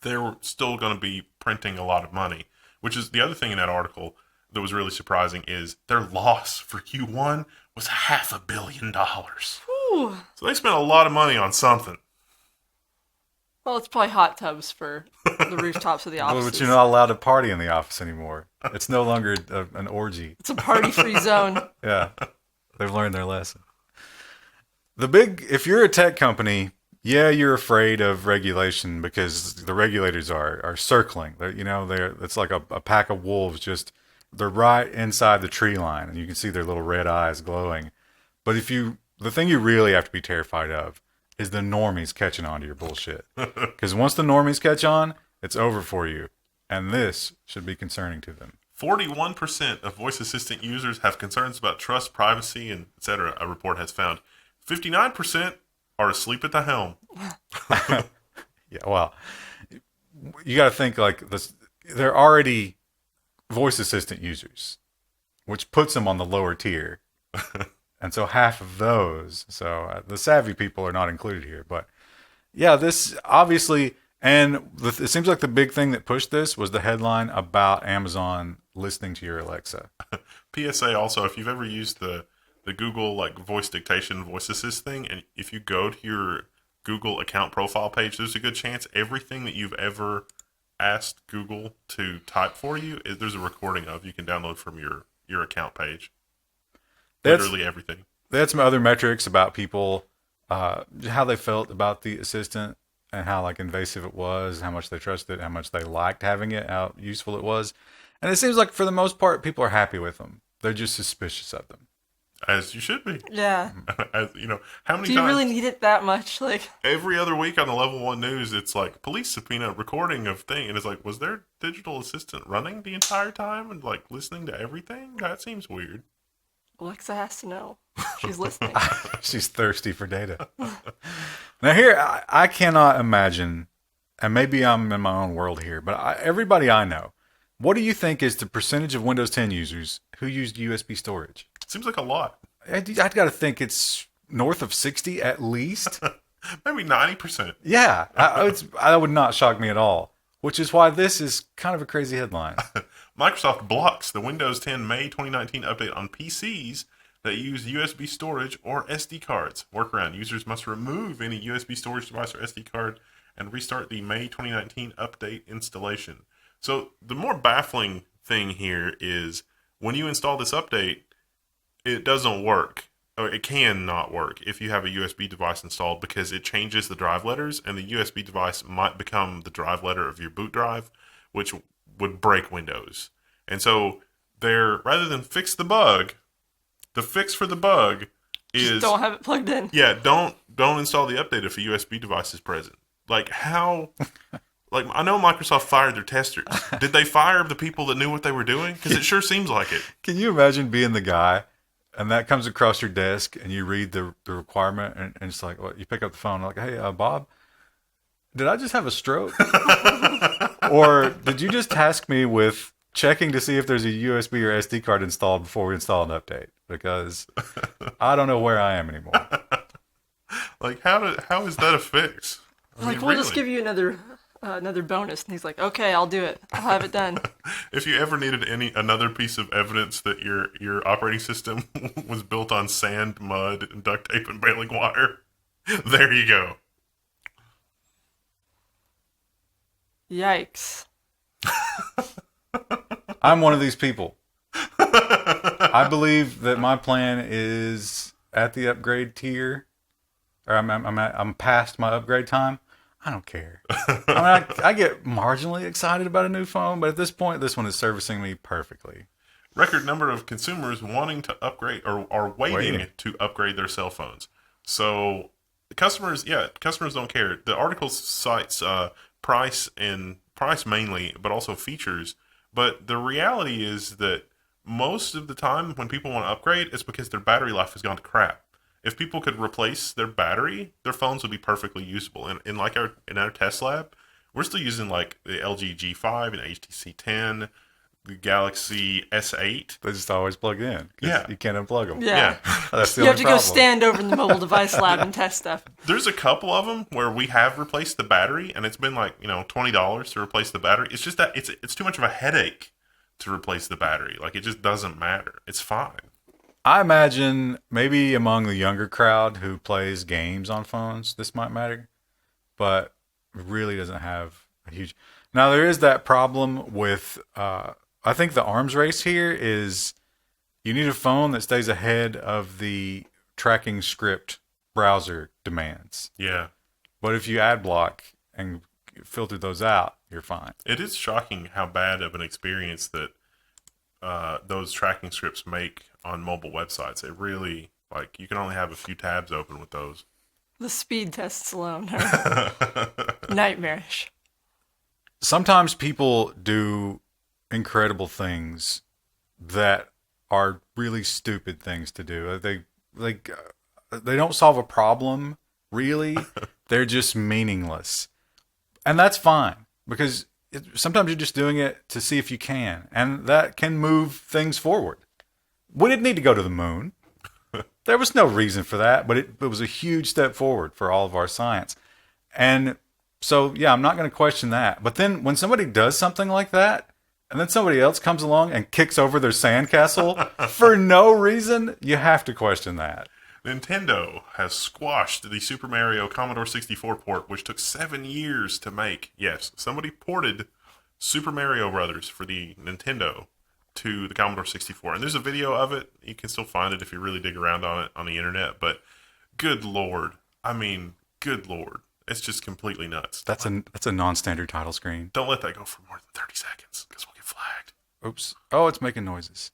they're still going to be printing a lot of money. Which is the other thing in that article that was really surprising is their loss for Q1 was $500 million. Whew. So they spent a lot of money on something. Well, it's probably hot tubs for the rooftops of the offices. Well, but you're not allowed to party in the office anymore. It's no longer an orgy. It's a party-free zone. Yeah, they've learned their lesson. If you're a tech company, yeah, you're afraid of regulation because the regulators are circling. It's like a pack of wolves. They're right inside the tree line, and you can see their little red eyes glowing. But the thing you really have to be terrified of is the normies catching on to your bullshit. Because once the normies catch on, it's over for you. And this should be concerning to them. 41% of voice assistant users have concerns about trust, privacy, and etc. A report has found. 59% are asleep at the helm. Yeah, well, you got to think like this. They're already voice assistant users, which puts them on the lower tier. And so half of those, so the savvy people are not included here. But yeah, this obviously, and it seems like the big thing that pushed this was the headline about Amazon listening to your Alexa. PSA also, if you've ever used the Google like voice dictation, voice assist thing, and if you go to your Google account profile page, there's a good chance everything that you've ever asked Google to type for you, there's a recording of. You can download from your account page. Literally everything. They had some other metrics about people, how they felt about the assistant and how like invasive it was, how much they trusted it, how much they liked having it, how useful it was. And it seems like for the most part, people are happy with them. They're just suspicious of them. As you should be. Yeah. As you know, how many Do you times really need it that much? Like every other week on the Level 1 news, it's like police subpoena recording of thing, and it's like, was their digital assistant running the entire time and like listening to everything? That seems weird. Alexa has to know. She's listening. She's thirsty for data. Now here, I cannot imagine, and maybe I'm in my own world here, but everybody I know, what do you think is the percentage of Windows 10 users who used USB storage? Seems like a lot. I'd got to think it's north of 60 at least. Maybe 90%. Yeah, that would not shock me at all, which is why this is kind of a crazy headline. Microsoft blocks the Windows 10 May 2019 update on PCs that use USB storage or SD cards. Workaround: users must remove any USB storage device or SD card and restart the May 2019 update installation. So the more baffling thing here is when you install this update, it doesn't work. Or it can not work if you have a USB device installed because it changes the drive letters and the USB device might become the drive letter of your boot drive, which would break Windows. And so rather than fix the bug, the fix for the bug is just don't have it plugged in. Yeah, don't install the update if a USB device is present. Like how like I know Microsoft fired their testers. Did they fire the people that knew what they were doing? Because it sure seems like it. Can you imagine being the guy and that comes across your desk and you read the requirement and it's like, well, you pick up the phone like, hey, Bob, did I just have a stroke? Or did you just task me with checking to see if there's a USB or SD card installed before we install an update? Because I don't know where I am anymore. Like, how is that a fix? Like, we'll just give you another bonus. And he's like, okay, I'll do it. I'll have it done. If you ever needed another piece of evidence that your operating system was built on sand, mud, and duct tape and baling wire, there you go. Yikes. I'm one of these people. I believe that my plan is at the upgrade tier, or I'm past my upgrade time. I don't care. I mean, I get marginally excited about a new phone, but at this point, this one is servicing me perfectly. Record number of consumers wanting to upgrade or are waiting to upgrade their cell phones. So customers don't care. The article cites price mainly, but also features. But the reality is that most of the time when people want to upgrade, it's because their battery life has gone to crap. If people could replace their battery, their phones would be perfectly usable. And in our test lab, we're still using like the LG G5 and HTC 10, the Galaxy S8. They just always plug in. Yeah. You can't unplug them. Yeah. That's the You have only to go problem. stand over in the mobile device lab and test stuff. There's a couple of them where we have replaced the battery, and it's been like, $20 to replace the battery. It's just that it's too much of a headache to replace the battery. Like, it just doesn't matter. It's fine. I imagine maybe among the younger crowd who plays games on phones, this might matter, but it really doesn't have a huge. Now, there is that problem with, I think the arms race here is you need a phone that stays ahead of the tracking script browser demands. Yeah. But if you ad block and filter those out, you're fine. It is shocking how bad of an experience that those tracking scripts make on mobile websites. It really, like, you can only have a few tabs open with those. The speed tests alone are nightmarish. Sometimes people do incredible things that are really stupid things to do. They don't solve a problem, really. They're just meaningless. And that's fine, because sometimes you're just doing it to see if you can. And that can move things forward. We didn't need to go to the moon. There was no reason for that, but it was a huge step forward for all of our science. And so, yeah, I'm not going to question that. But then when somebody does something like that, and then somebody else comes along and kicks over their sandcastle for no reason, you have to question that. Nintendo has squashed the Super Mario Commodore 64 port, which took 7 years to make. Yes, somebody ported Super Mario Brothers for the Nintendo to the Commodore 64. And there's a video of it. You can still find it if you really dig around on it on the internet. But good Lord. I mean, good Lord. It's just completely nuts. That's a non-standard title screen. Don't let that go for more than 30 seconds, because we'll get flagged. Oops. Oh, it's making noises.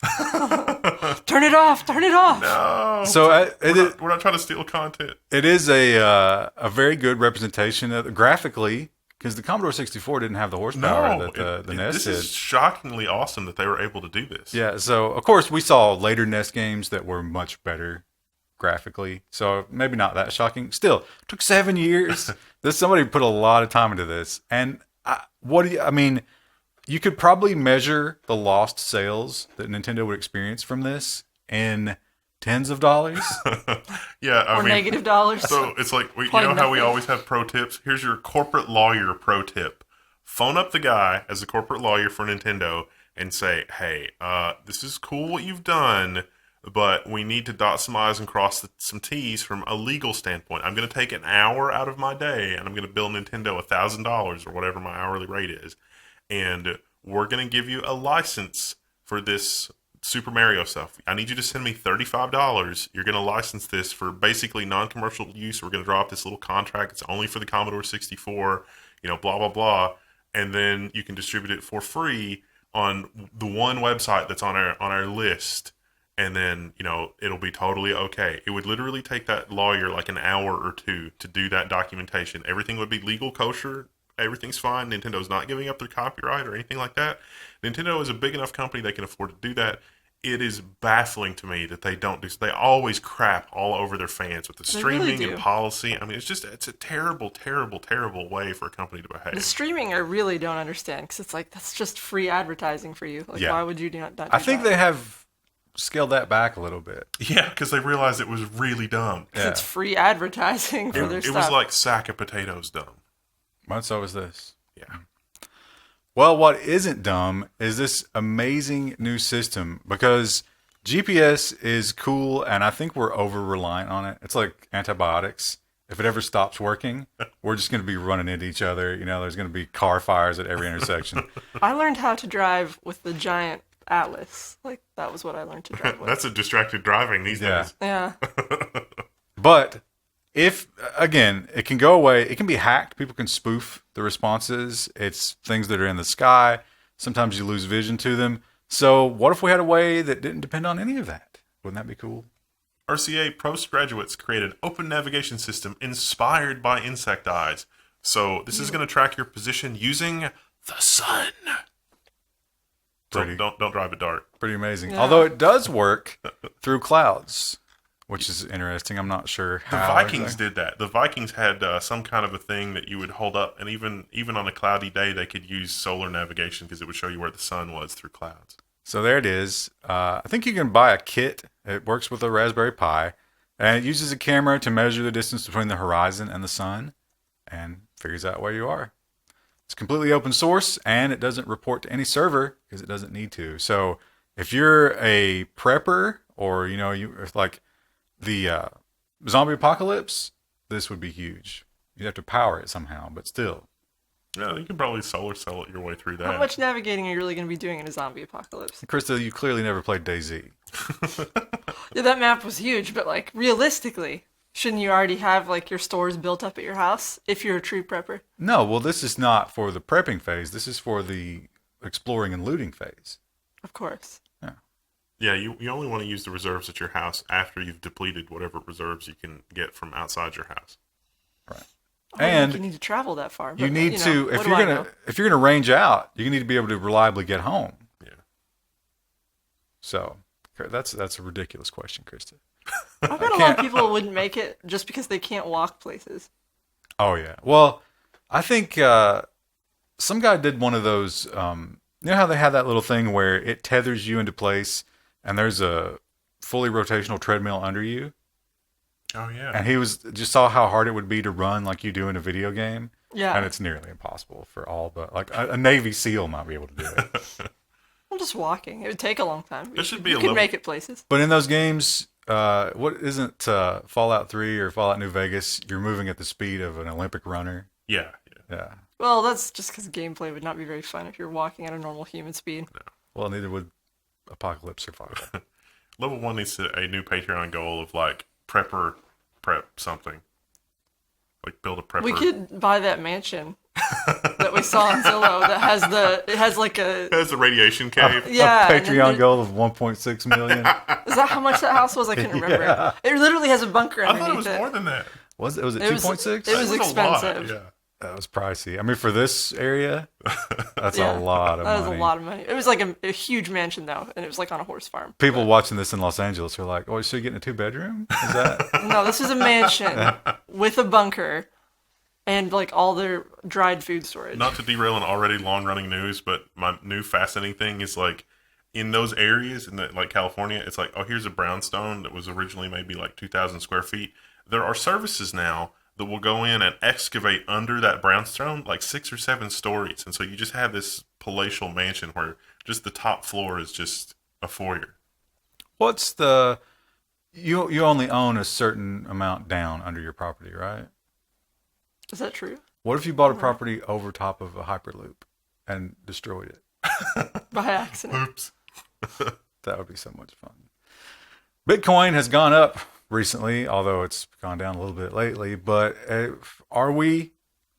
Turn it off. Turn it off. No. So we're not trying to steal content. it is a very good representation of, graphically, because the Commodore 64 didn't have the horsepower that the NES this is did. shockingly awesome that they were able to do this. Yeah, so of course we saw later NES games that were much better graphically, so maybe not that shocking. Still, it took 7 years. Somebody put a lot of time into this, and you could probably measure the lost sales that Nintendo would experience from this in tens of dollars. Yeah, I Or mean, negative dollars. So it's like, you Probably know how we nothing. always have pro tips? Here's your corporate lawyer pro tip. Phone up the guy as a corporate lawyer for Nintendo and say, hey, this is cool what you've done, but we need to dot some I's and cross some T's from a legal standpoint. I'm going to take an hour out of my day, and I'm going to bill Nintendo $1,000 or whatever my hourly rate is. And we're going to give you a license for this Super Mario stuff. I need you to send me $35. You're going to license this for basically non-commercial use. We're going to draw up this little contract. It's only for the Commodore 64, blah, blah, blah. And then you can distribute it for free on the one website that's on our list. And then, it'll be totally okay. It would literally take that lawyer like an hour or two to do that documentation. Everything would be legal, kosher. Everything's fine. Nintendo's not giving up their copyright or anything like that. Nintendo is a big enough company they can afford to do that. It is baffling to me that they don't do. They always crap all over their fans with the They really streaming do. and policy. I mean, it's a terrible, terrible, terrible way for a company to The behave. streaming I really don't understand, because it's like, that's just free advertising for you. Like, Yeah. why would you not do I think that? they have scaled that back a little bit. Yeah, because they realized it was really dumb. 'Cause Yeah. it's free advertising for their It stuff. was like sack of potatoes dumb. But so is this. Yeah. Well, what isn't dumb is this amazing new system, because GPS is cool, and I think we're over-reliant on it. It's like antibiotics. If it ever stops working, we're just going to be running into each other. There's going to be car fires at every intersection. I learned how to drive with the giant Atlas. Like, that was what I learned to drive with. That's a distracted driving these Yeah. days. Yeah. But if, again, it can go away, it can be hacked. People can spoof the responses. It's things that are in the sky. Sometimes you lose vision to them. So what if we had a way that didn't depend on any of that? Wouldn't that be cool? RCA postgraduates created an open navigation system inspired by insect eyes. So this is going to track your position using the sun. Pretty- Don't drive it dark. Pretty amazing. Yeah. Although it does work through clouds, which is interesting. I'm not sure The how. Vikings exactly. did that. The Vikings had some kind of a thing that you would hold up, and even on a cloudy day, they could use solar navigation because it would show you where the sun was through clouds. So there it is. I think you can buy a kit. It works with a Raspberry Pi, and it uses a camera to measure the distance between the horizon and the sun, and figures out where you are. It's completely open source, and it doesn't report to any server because it doesn't need to. So if you're a prepper, or you like the zombie apocalypse, this would be huge. You'd have to power it somehow, but still. Yeah, you could probably solar cell it your way through that. How much navigating are you really going to be doing in a zombie apocalypse? Krista, you clearly never played DayZ. Yeah, that map was huge, but like, realistically, shouldn't you already have like your stores built up at your house if you're a true prepper? No, well, this is not for the prepping phase. This is for the exploring and looting phase. Of course. Yeah, you only want to use the reserves at your house after you've depleted whatever reserves you can get from outside your house. I don't And think you need to travel that far. you But, need to, what do I know? if you're gonna range out, you need to be able to reliably get home. Yeah. So that's a ridiculous question, Krista. I bet a lot of people wouldn't make it just because they can't walk places. Oh yeah. Well, I think some guy did one of those. You know how they have that little thing where it tethers you into place, and there's a fully rotational treadmill under you. Oh yeah. And he just saw how hard it would be to run like you do in a video game. Yeah. And it's nearly impossible for all but like a Navy SEAL might be able to do it. I'm just walking. It would take a long time. There should be you a could level- make it places. But in those games, what isn't Fallout 3 or Fallout New Vegas? You're moving at the speed of an Olympic runner. Yeah. Yeah. Well, that's just because gameplay would not be very fun if you're walking at a normal human speed. Well, neither would Apocalypse Survival. Level 1 needs a new Patreon goal of like prep something. Like build a prepper. We could buy that mansion that we saw on Zillow that has like a It has a radiation cave. yeah. A and then Patreon goal of 1.6 million. Is that how much that house was? I couldn't remember. Yeah. It literally has a bunker I underneath thought it was more than that. Was it It was 2.6? It was That a lot, expensive. yeah. That was pricey. I mean, for this area, that's Yeah. a lot of That money. was a lot of money. It was like a huge mansion though, and it was like on a horse farm. People watching this in Los Angeles are like, "Oh, so you're getting a 2-bedroom? Is that?" No, this is a mansion with a bunker and like all their dried food storage. Not to derail an already long-running news, but my new fascinating thing is like in those areas in like California, it's like, oh, here's a brownstone that was originally maybe like 2,000 square feet. There are services now that will go in and excavate under that brownstone like 6 or 7 stories, and so you just have this palatial mansion where just the top floor is just a foyer. What's the? You only own a certain amount down under your property, right? Is that true? What if you bought a property over top of a hyperloop and destroyed it? By accident. Oops. That would be so much fun. Bitcoin has gone up recently, although it's gone down a little bit lately. But are we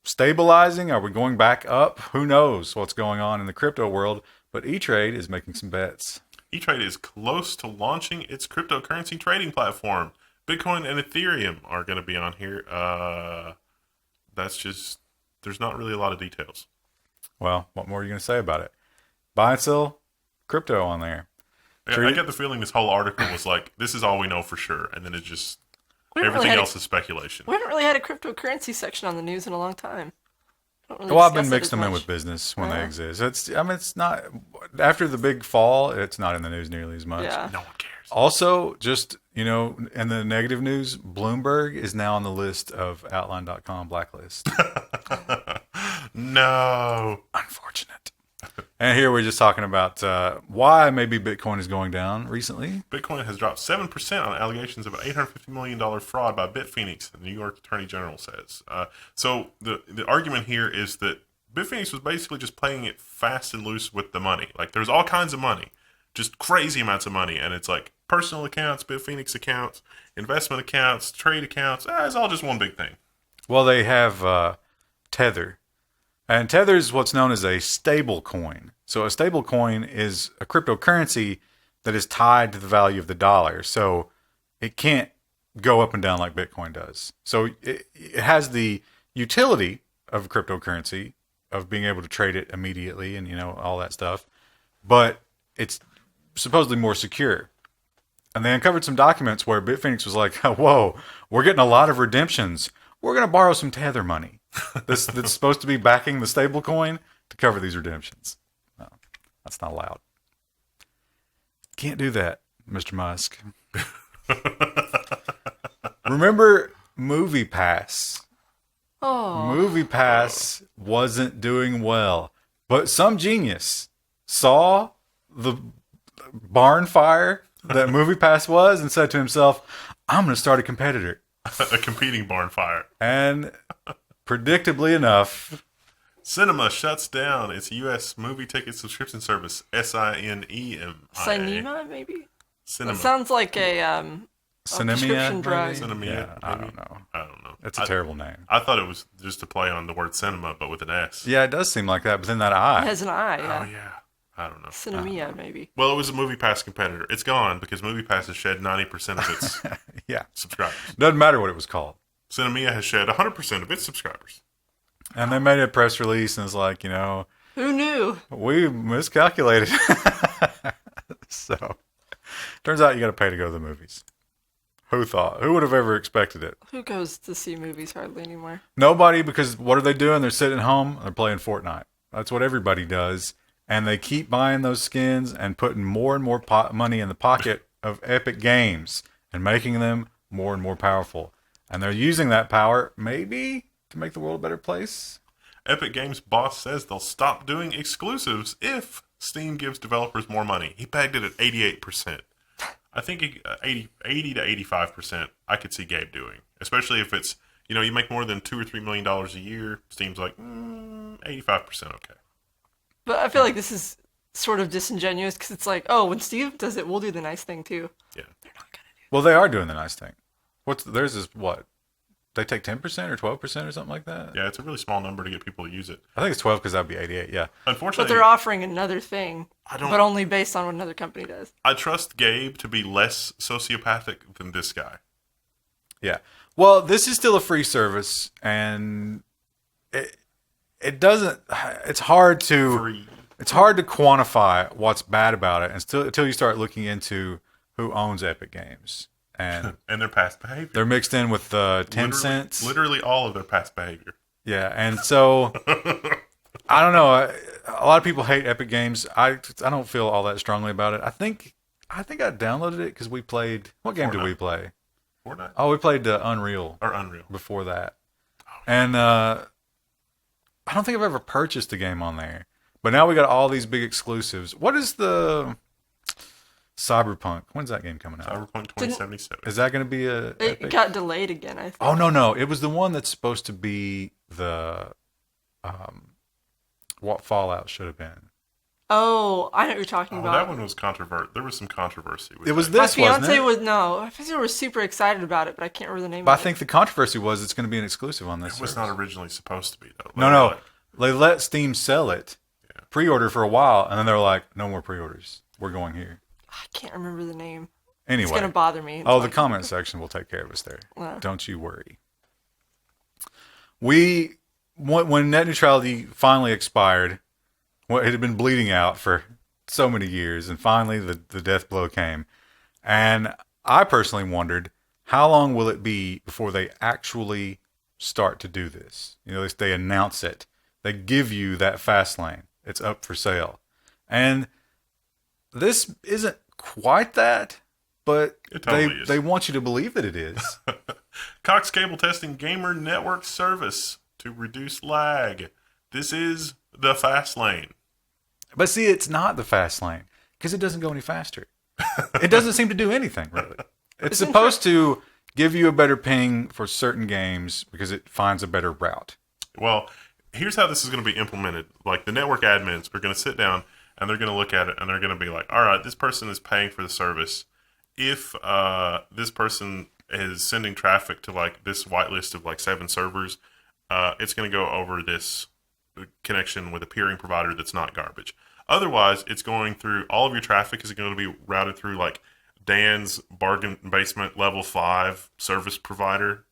stabilizing? Are we going back up? Who knows what's going on in the crypto world? But E-Trade is making some bets. E-Trade is close to launching its cryptocurrency trading platform. Bitcoin and Ethereum are going to be on here. That's just, there's not really a lot of details. Well, what more are you going to say about it? Buy and sell crypto on there. I get the feeling this whole article was like, this is all we know for sure. And then it just, We haven't everything really else is speculation. We haven't really had a cryptocurrency section on the news in a long time. Don't really Well, I've been discuss it mixed as them in much. with business when they Yeah. exist. It's not, after the big fall, it's not in the news nearly as much. Yeah. No one cares. Also, just, in the negative news, Bloomberg is now on the list of Outline.com blacklist. No. Unfortunate. And here we're just talking about why maybe Bitcoin is going down recently. Bitcoin has dropped 7% on allegations of an $850 million fraud by Bitfinex, the New York Attorney General says. So the argument here is that Bitfinex was basically just playing it fast and loose with the money. Like, there's all kinds of money, just crazy amounts of money. And it's like personal accounts, Bitfinex accounts, investment accounts, trade accounts. It's all just one big thing. Well, they have Tether. And Tether is what's known as a stable coin. So a stable coin is a cryptocurrency that is tied to the value of the dollar. So it can't go up and down like Bitcoin does. So it has the utility of cryptocurrency, of being able to trade it immediately and, all that stuff. But it's supposedly more secure. And they uncovered some documents where Bitfinex was like, whoa, we're getting a lot of redemptions. We're going to borrow some Tether money. That's supposed to be backing the stable coin to cover these redemptions. No, that's not allowed. Can't do that, Mr. Musk. Remember MoviePass? Oh, MoviePass wasn't doing well, but some genius saw the barn fire that MoviePass was and said to himself, I'm going to start a competitor. A competing barn fire. And predictably enough, Cinema shuts down its U.S. movie ticket subscription service, Sinemia. Sinemia, maybe? Cinema. That sounds like a prescription Sinemia, drug. maybe? Sinemia, Yeah, I maybe? don't know. I don't know. It's a terrible name. I thought it was just a play on the word cinema, but with an S. Yeah, it does seem like that, but then that It I. has an eye, yeah. Oh, yeah. I don't know. Sinemia, maybe. Well, it was a MoviePass competitor. It's gone because MoviePass has shed 90% of its Yeah. subscribers. Doesn't matter what it was called. Sinemia has shed 100% of its subscribers. And they made a press release and it's like, Who knew? we miscalculated. So, turns out you got to pay to go to the movies. Who thought? Who would have ever expected it? Who goes to see movies hardly anymore? Nobody, because what are they doing? They're sitting at home, they're playing Fortnite. That's what everybody does. And they keep buying those skins and putting more and more money in the pocket of Epic Games and making them more and more powerful. And they're using that power, maybe, to make the world a better place. Epic Games boss says they'll stop doing exclusives if Steam gives developers more money. He pegged it at 88%. I think 80 to 85% I could see Gabe doing. Especially if it's, you make more than $2 or $3 million a year. Steam's like, 85% okay. But I feel like this is sort of disingenuous because it's like, oh, when Steve does it, we'll do the nice thing too. Yeah. They're not going to do Well, they are doing the nice thing. Theirs is what? They take 10% or 12% or something like that? Yeah, it's a really small number to get people to use it. I think it's 12 because that would be 88, yeah. Unfortunately, But they're offering another thing, I don't- but only based on what another company does. I trust Gabe to be less sociopathic than this guy. Yeah. Well, this is still a free service, and it doesn't. It's hard to Free. it's hard to quantify what's bad about it, until you start looking into who owns Epic Games, and And their past behavior. they're mixed in with Tencent. Literally all of their past behavior. Yeah, and so I don't know. A lot of people hate Epic Games. I don't feel all that strongly about it. I think I downloaded it because we played. What game did Fortnite. we play? Fortnite? Oh, we played Unreal Or Unreal. before that. And I don't think I've ever purchased a game on there. But now we got all these big exclusives. What is the Cyberpunk? When's that game coming out? Cyberpunk 2077. Is that going to be a It Epic? got delayed again, I think. Oh, no. It was the one that's supposed to be the what Fallout should have been. Oh, I know what you're talking about. That one was controversial. There was some controversy with It was that. My this, wasn't fiance it? was my fiance was super excited about it, but I can't remember the name But I of it. think the controversy was it's going to be an exclusive on this It was service. not originally supposed to be, though. No. They let Steam sell it, pre-order for a while, and then they're like, no more pre-orders. We're going here. I can't remember the name. Anyway. It's gonna bother me. Oh, the comment section will take care of us there. Yeah. Don't you worry. When net neutrality finally expired, it had been bleeding out for so many years, and finally the death blow came. And I personally wondered, how long will it be before they actually start to do this? They announce it. They give you that fast lane. It's up for sale. And this isn't quite that, but It totally is. they want you to believe that it is. Cox Cable testing gamer network service to reduce lag. This is the fast lane. But see, it's not the fast lane because it doesn't go any faster. It doesn't seem to do anything, really. It's supposed to give you a better ping for certain games because it finds a better route. Well, here's how this is going to be implemented. Like, the network admins are going to sit down and they're going to look at it and they're going to be like, all right, this person is paying for the service. If this person is sending traffic to like this whitelist of like 7 servers, it's going to go over this connection with a peering provider that's not garbage. Otherwise, it's going through all of your traffic is going to be routed through like Dan's bargain basement level 5 service provider,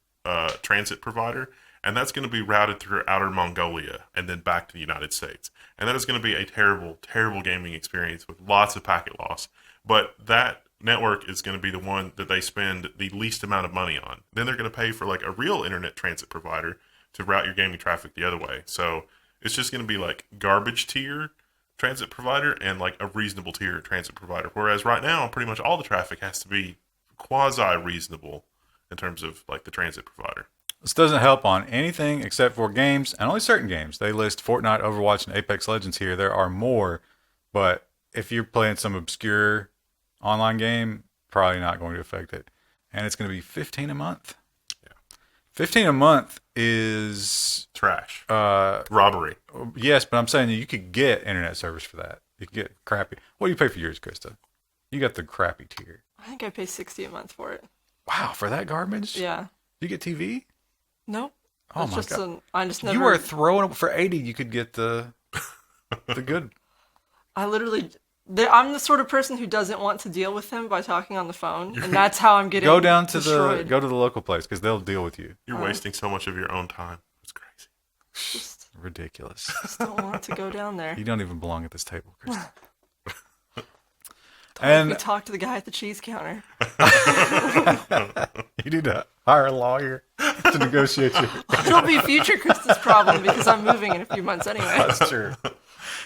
transit provider, and that's going to be routed through outer Mongolia and then back to the United States. And that is going to be a terrible, terrible gaming experience with lots of packet loss. But that network is going to be the one that they spend the least amount of money on. Then they're going to pay for like a real internet transit provider to route your gaming traffic the other way. So it's just going to be like garbage tier transit provider and like a reasonable tier transit provider. Whereas right now, pretty much all the traffic has to be quasi-reasonable in terms of like the transit provider. This doesn't help on anything except for games, and only certain games. They list Fortnite, Overwatch, and Apex Legends here. There are more, but if you're playing some obscure online game, probably not going to affect it. And it's going to be $15 a month. Yeah. $15 a month is Trash. Robbery. yes, but I'm saying you could get internet service for that. You could get crappy. What do you pay for yours, Krista? You got the crappy tier. I think I pay $60 a month for it. Wow, for that garbage? Yeah. You get TV? Nope. Oh It's my just god! I just never. You are throwing for $80. You could get the good. I literally I'm the sort of person who doesn't want to deal with him by talking on the phone, and that's how I'm getting Go down to destroyed. go to the local place because they'll deal with you. You're wasting so much of your own time. It's crazy. Just Ridiculous. don't want to go down there. You don't even belong at this table, Kristen. Don't make me talk to the guy at the cheese counter. You need to hire a lawyer to negotiate you. It'll be future Kristen's problem because I'm moving in a few months anyway. That's true.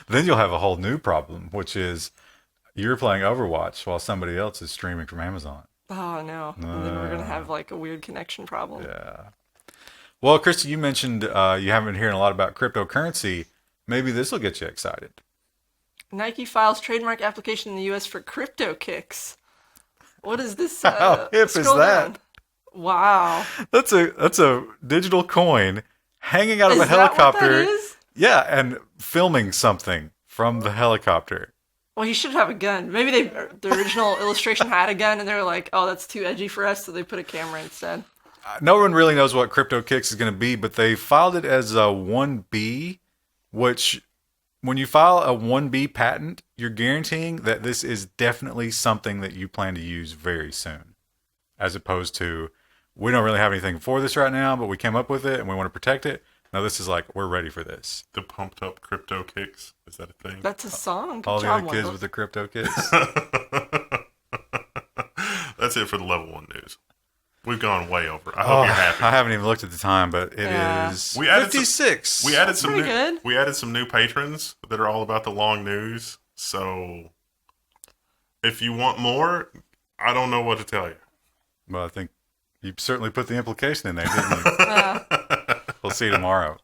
Then you'll have a whole new problem, which is you're playing Overwatch while somebody else is streaming from Amazon. Oh no! And then we're gonna have like a weird connection problem. Yeah. Well, Kristen, you mentioned you haven't been hearing a lot about cryptocurrency. Maybe this will get you excited. Nike files trademark application in the U.S. for Cryptokicks. What is this? How hip is scroll that? down. Wow. That's a digital coin hanging out of Is a that what helicopter. that is? Yeah, and filming something from the helicopter. Well, he should have a gun. Maybe the original illustration had a gun, and they were like, "Oh, that's too edgy for us," so they put a camera instead. No one really knows what Cryptokicks is going to be, but they filed it as a 1B, which when you file a 1B patent, you're guaranteeing that this is definitely something that you plan to use very soon, as opposed to we don't really have anything for this right now, but we came up with it and we want to protect it. No, this is like, we're ready for this. The pumped up Cryptokicks. Is that a thing? That's a song. Good All the job, other kids Wendell. with the Cryptokicks. That's it for the Level 1 news. We've gone way over. I hope you're happy. I haven't even looked at the time, but it Yeah. is We added 56. We added some new, pretty good. We added some new patrons that are all about the long news. So if you want more, I don't know what to tell you. Well, I think you certainly put the implication in there, didn't you? We'll see you tomorrow.